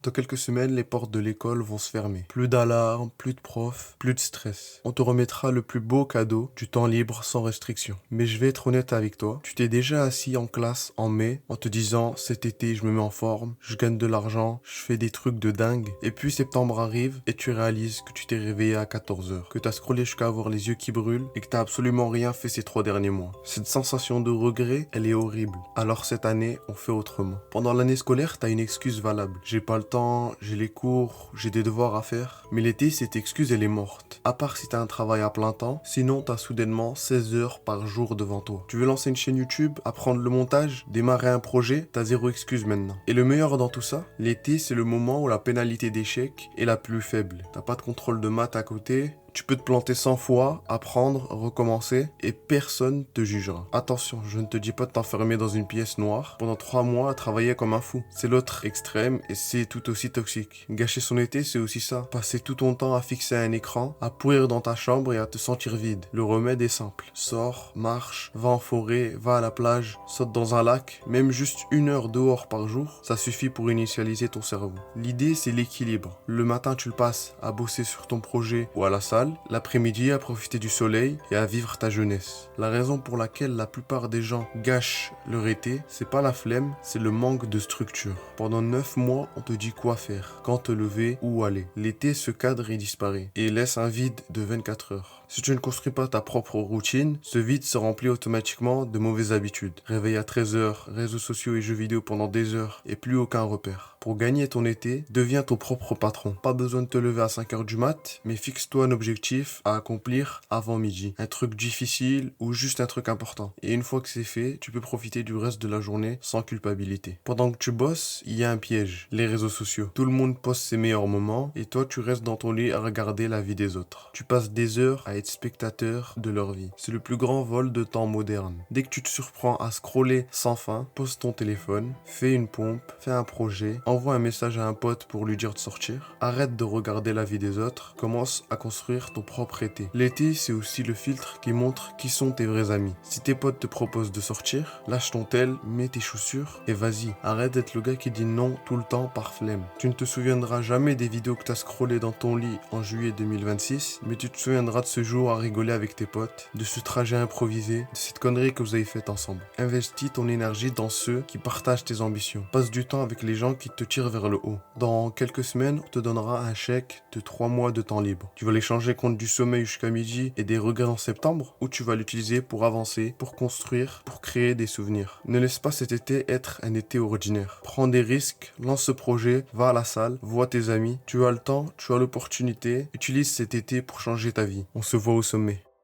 Dans quelques semaines, les portes de l'école vont se fermer. Plus d'alarmes, plus de profs, plus de stress. On te remettra le plus beau cadeau, du temps libre sans restriction. Mais je vais être honnête avec toi, tu t'es déjà assis en classe en mai en te disant cet été je me mets en forme, je gagne de l'argent, je fais des trucs de dingue. Et puis septembre arrive et tu réalises que tu t'es réveillé à 14 heures, que t'as scrollé jusqu'à avoir les yeux qui brûlent et que t'as absolument rien fait ces 3 derniers mois. Cette sensation de regret, elle est horrible. Alors cette année, on fait autrement. Pendant l'année scolaire, t'as une excuse valable. J'ai pas le temps, j'ai les cours, j'ai des devoirs à faire. Mais l'été, cette excuse, elle est morte. À part si t'as un travail à plein temps, sinon t'as soudainement 16 heures par jour devant toi. Tu veux lancer une chaîne YouTube, apprendre le montage, démarrer un projet, t'as zéro excuse maintenant. Et le meilleur dans tout ça, l'été, c'est le moment où la pénalité d'échec est la plus faible. T'as pas de contrôle de maths à côté, tu peux te planter 100 fois, apprendre, recommencer, et personne te jugera. Attention, je ne te dis pas de t'enfermer dans une pièce noire pendant 3 mois à travailler comme un fou. C'est l'autre extrême et c'est tout aussi toxique. Gâcher son été, c'est aussi ça. Passer tout ton temps à fixer un écran, à pourrir dans ta chambre et à te sentir vide. Le remède est simple. Sors, marche, va en forêt, va à la plage, saute dans un lac, même juste 1 heure dehors par jour, ça suffit pour initialiser ton cerveau. L'idée, c'est l'équilibre. Le matin, tu le passes à bosser sur ton projet ou à la salle, l'après-midi à profiter du soleil et à vivre ta jeunesse. La raison pour laquelle la plupart des gens gâchent leur été, c'est pas la flemme, c'est le manque de structure. Pendant 9 mois, on te dit quoi faire, quand te lever, où aller. L'été, ce cadre y disparaît et laisse un vide de 24 heures. Si tu ne construis pas ta propre routine, ce vide se remplit automatiquement de mauvaises habitudes. Réveil à 13 heures, réseaux sociaux et jeux vidéo pendant des heures et plus aucun repère. Pour gagner ton été, deviens ton propre patron. Pas besoin de te lever à 5 heures du mat, mais fixe-toi un objectif à accomplir avant midi. Un truc difficile ou juste un truc important. Et une fois que c'est fait, tu peux profiter du reste de la journée sans culpabilité. Pendant que tu bosses, il y a un piège. Les réseaux sociaux. Tout le monde poste ses meilleurs moments et toi tu restes dans ton lit à regarder la vie des autres. Tu passes des heures à être spectateur de leur vie. C'est le plus grand vol de temps moderne. Dès que tu te surprends à scroller sans fin, pose ton téléphone, fais une pompe, fais un projet, envoie un message à un pote pour lui dire de sortir, arrête de regarder la vie des autres, commence à construire ton propre été. L'été, c'est aussi le filtre qui montre qui sont tes vrais amis. Si tes potes te proposent de sortir, lâche ton tel, mets tes chaussures et vas-y. Arrête d'être le gars qui dit non tout le temps par flemme. Tu ne te souviendras jamais des vidéos que t'as scrollées dans ton lit en juillet 2026, mais tu te souviendras de ce jour à rigoler avec tes potes, de ce trajet improvisé, de cette connerie que vous avez faite ensemble. Investis ton énergie dans ceux qui partagent tes ambitions. Passe du temps avec les gens qui te tirent vers le haut. Dans quelques semaines, on te donnera un chèque de 3 mois de temps libre. Tu vas l'échanger contre du sommeil jusqu'à midi et des regrets en septembre, ou tu vas l'utiliser pour avancer, pour construire, pour créer des souvenirs. Ne laisse pas cet été être un été ordinaire. Prends des risques, lance ce projet, va à la salle, vois tes amis. Tu as le temps, tu as l'opportunité, utilise cet été pour changer ta vie. On se voit au sommet.